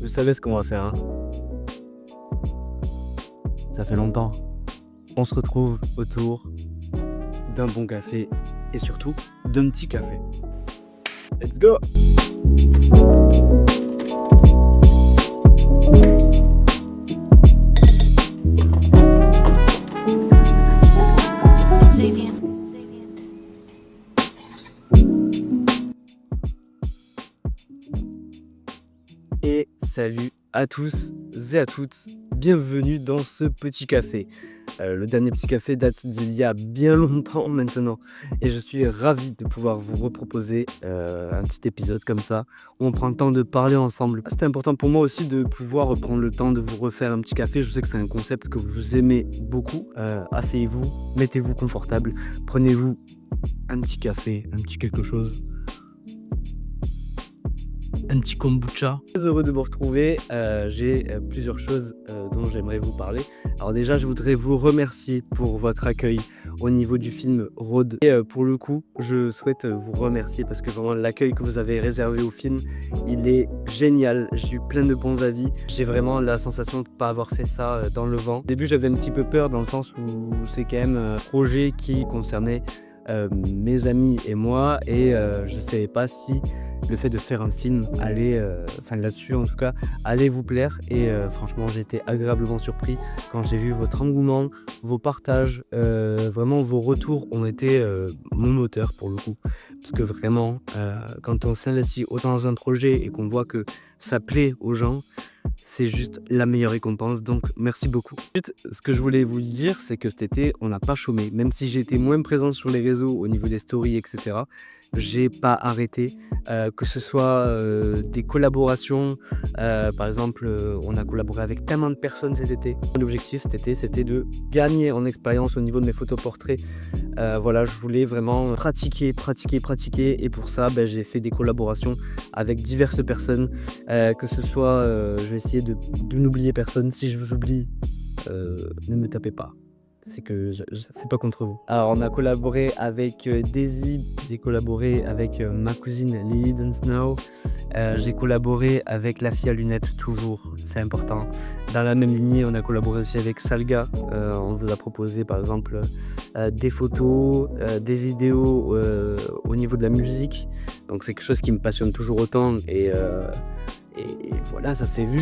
Vous savez ce qu'on va faire, hein? Ça fait longtemps. On se retrouve autour d'un bon café et surtout d'un petit café. Let's go! Et salut à tous et à toutes, bienvenue dans ce petit café. Le dernier petit café date d'il y a bien longtemps maintenant et je suis ravi de pouvoir vous reproposer un petit épisode comme ça où on prend le temps de parler ensemble. C'était important pour moi aussi de pouvoir prendre le temps de vous refaire un petit café. Je sais que c'est un concept que vous aimez beaucoup. Asseyez-vous, mettez-vous confortable, prenez-vous un petit café, un petit quelque chose. Un petit kombucha. Très heureux de vous retrouver. J'ai plusieurs choses dont j'aimerais vous parler. Alors déjà, je voudrais vous remercier pour votre accueil au niveau du film Road. Et pour le coup, je souhaite vous remercier parce que vraiment l'accueil que vous avez réservé au film, il est génial. J'ai eu plein de bons avis. J'ai vraiment la sensation de ne pas avoir fait ça dans le vent. Au début, j'avais un petit peu peur dans le sens où c'est quand même un projet qui concernait mes amis et moi et je ne savais pas si le fait de faire un film allait, là-dessus en tout cas, allait vous plaire et franchement j'ai été agréablement surpris quand j'ai vu votre engouement, vos partages, vraiment vos retours ont été mon moteur pour le coup. Parce que vraiment, quand on s'investit autant dans un projet et qu'on voit que ça plaît aux gens, c'est juste la meilleure récompense, donc merci beaucoup. Ensuite, ce que je voulais vous dire, c'est que cet été, on n'a pas chômé. Même si j'ai été moins présent sur les réseaux au niveau des stories, etc., j'ai pas arrêté. Que ce soit des collaborations, par exemple, on a collaboré avec tellement de personnes cet été. Mon objectif cet été, c'était de gagner en expérience au niveau de mes photoportraits. Voilà, je voulais vraiment pratiquer, et pour ça, j'ai fait des collaborations avec diverses personnes, que ce soit, je vais essayer de n'oublier personne. Si je vous oublie, ne me tapez pas. C'est que c'est pas contre vous. Alors on a collaboré avec Daisy, j'ai collaboré avec ma cousine Lily Snow, j'ai collaboré avec la fille à lunettes toujours, c'est important. Dans la même lignée, on a collaboré aussi avec Salga, on vous a proposé par exemple des photos, des vidéos au niveau de la musique, donc c'est quelque chose qui me passionne toujours autant et voilà, ça s'est vu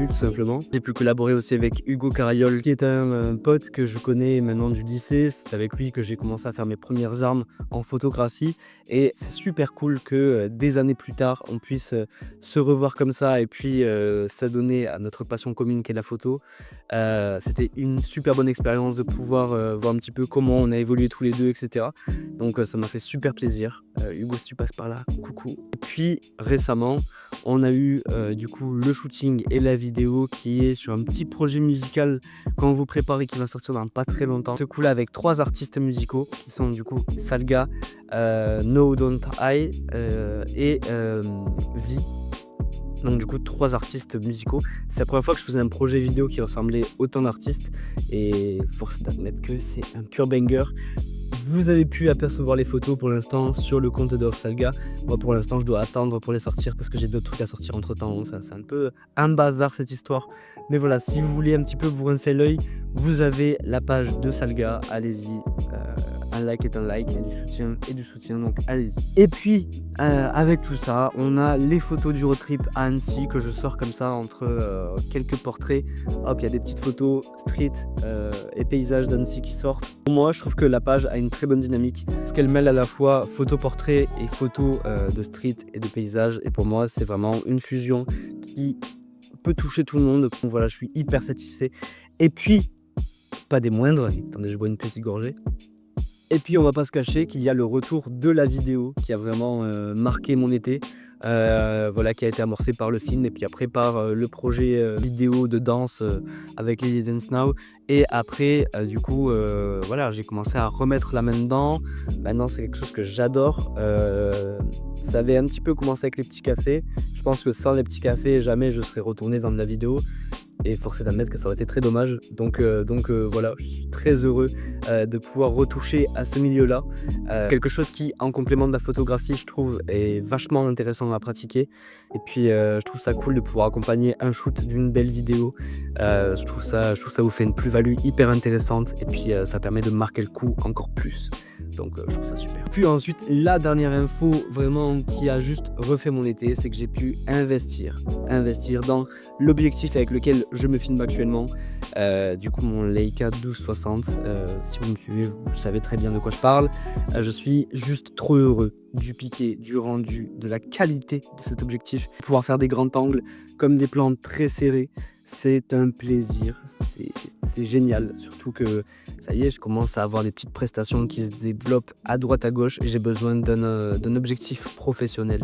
tout simplement. J'ai pu collaborer aussi avec Hugo Carayol, qui est un pote que je connais maintenant du lycée. C'est avec lui que j'ai commencé à faire mes premières armes en photographie. Et c'est super cool que des années plus tard, on puisse se revoir comme ça et puis s'adonner à notre passion commune qui est la photo. C'était une super bonne expérience de pouvoir voir un petit peu comment on a évolué tous les deux, etc. Donc ça m'a fait super plaisir. Hugo, si tu passes par là, coucou. Et puis récemment, on a eu du coup le shooting et la vidéo qui est sur un petit projet musical qu'on vous prépare et qui va sortir dans pas très longtemps. Ce coup là avec 3 artistes musicaux qui sont du coup Salga, No Don't I et Vi. Donc du coup 3 artistes musicaux. C'est la première fois que je faisais un projet vidéo qui ressemblait autant d'artistes et force d'admettre que c'est un pur banger. Vous avez pu apercevoir les photos pour l'instant sur le compte de Off Salga. Moi pour l'instant je dois attendre pour les sortir parce que j'ai d'autres trucs à sortir entre temps. Enfin c'est un peu un bazar cette histoire. Mais voilà, si vous voulez un petit peu vous rincer l'œil, vous avez la page de Salga, allez-y. Un like est un like, et du soutien, donc allez-y. Et puis, avec tout ça, on a les photos du road trip à Annecy que je sors comme ça entre quelques portraits. Hop, il y a des petites photos street et paysages d'Annecy qui sortent. Pour moi, je trouve que la page a une très bonne dynamique parce qu'elle mêle à la fois photo-portrait et photos de street et de paysage. Et pour moi, c'est vraiment une fusion qui peut toucher tout le monde. Donc voilà, je suis hyper satisfait. Et puis, pas des moindres, attendez, je bois une petite gorgée. Et puis on va pas se cacher qu'il y a le retour de la vidéo qui a vraiment marqué mon été, voilà, qui a été amorcé par le film et puis après par le projet vidéo de danse avec Lily Dance Now. Et après du coup voilà, j'ai commencé à remettre la main dedans. Maintenant c'est quelque chose que j'adore. Ça avait un petit peu commencé avec les petits cafés. Je pense que sans les petits cafés, jamais je serais retourné dans de la vidéo. et force est d'admettre que ça aurait été très dommage. Donc voilà, je suis très heureux de pouvoir retoucher à ce milieu-là. Quelque chose qui, en complément de la photographie, je trouve est vachement intéressant à pratiquer. Et puis je trouve ça cool de pouvoir accompagner un shoot d'une belle vidéo. Je trouve ça vous fait une plus-value hyper intéressante et puis ça permet de marquer le coup encore plus. Donc je trouve ça super. Puis ensuite, la dernière info vraiment qui a juste refait mon été, c'est que j'ai pu investir dans l'objectif avec lequel je me filme actuellement. Du coup, mon Leica 12-60, si vous me suivez, vous savez très bien de quoi je parle. Je suis juste trop heureux du piqué, du rendu, de la qualité de cet objectif. Pouvoir faire des grands angles comme des plans très serrés, c'est un plaisir, c'est génial. Surtout que ça y est, je commence à avoir des petites prestations qui se développent à droite à gauche et j'ai besoin d'un objectif professionnel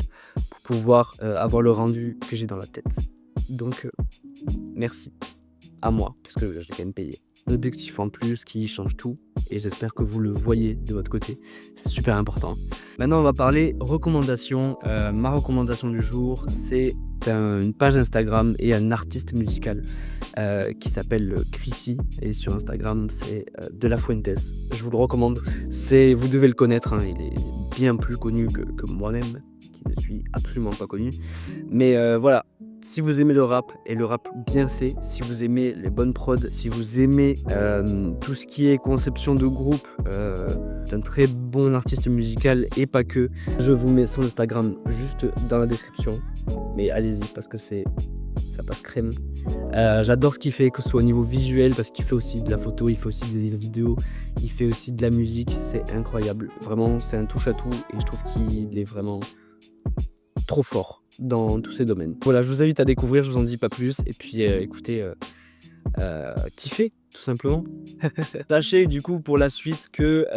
pour pouvoir avoir le rendu que j'ai dans la tête. Donc merci à moi, parce que j'ai quand même payé. Un objectif en plus qui change tout et j'espère que vous le voyez de votre côté, c'est super important. Maintenant on va parler recommandations. Ma recommandation du jour, c'est une page Instagram et un artiste musical qui s'appelle Chrissy, et sur Instagram c'est De La Fuentes. Je vous le recommande, vous devez le connaître, hein, il est bien plus connu que moi-même, qui ne suis absolument pas connu. Mais voilà, si vous aimez le rap, et le rap bien fait, si vous aimez les bonnes prods, si vous aimez tout ce qui est conception de groupe, c'est un très bon artiste musical et pas que. Je vous mets son Instagram juste dans la description, mais allez-y parce que ça passe crème. J'adore ce qu'il fait, que ce soit au niveau visuel, parce qu'il fait aussi de la photo, il fait aussi des vidéos, il fait aussi de la musique, c'est incroyable. Vraiment, c'est un touche-à-tout et je trouve qu'il est vraiment trop fort dans tous ces domaines. Voilà, je vous invite à découvrir, je vous en dis pas plus, et puis écoutez, kiffez tout simplement. Sachez du coup pour la suite que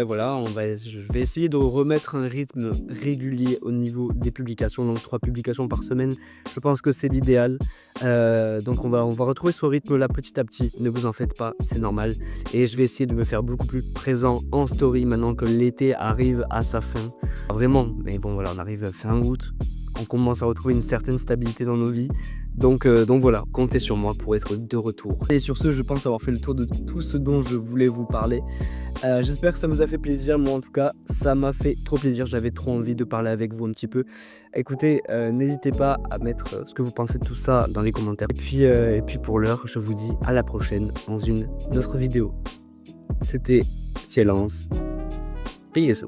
voilà, je vais essayer de remettre un rythme régulier au niveau des publications, donc 3 publications par semaine, je pense que c'est l'idéal. Donc on va retrouver ce rythme là petit à petit, ne vous en faites pas, c'est normal, et je vais essayer de me faire beaucoup plus présent en story maintenant que l'été arrive à sa fin. Vraiment, mais bon voilà, on arrive fin août, on commence à retrouver une certaine stabilité dans nos vies. Donc voilà, comptez sur moi pour être de retour. Et sur ce, je pense avoir fait le tour de tout ce dont je voulais vous parler. J'espère que ça vous a fait plaisir. Moi, en tout cas, ça m'a fait trop plaisir. J'avais trop envie de parler avec vous un petit peu. Écoutez, n'hésitez pas à mettre ce que vous pensez de tout ça dans les commentaires. Et puis pour l'heure, je vous dis à la prochaine dans une autre vidéo. C'était Silence. Peace.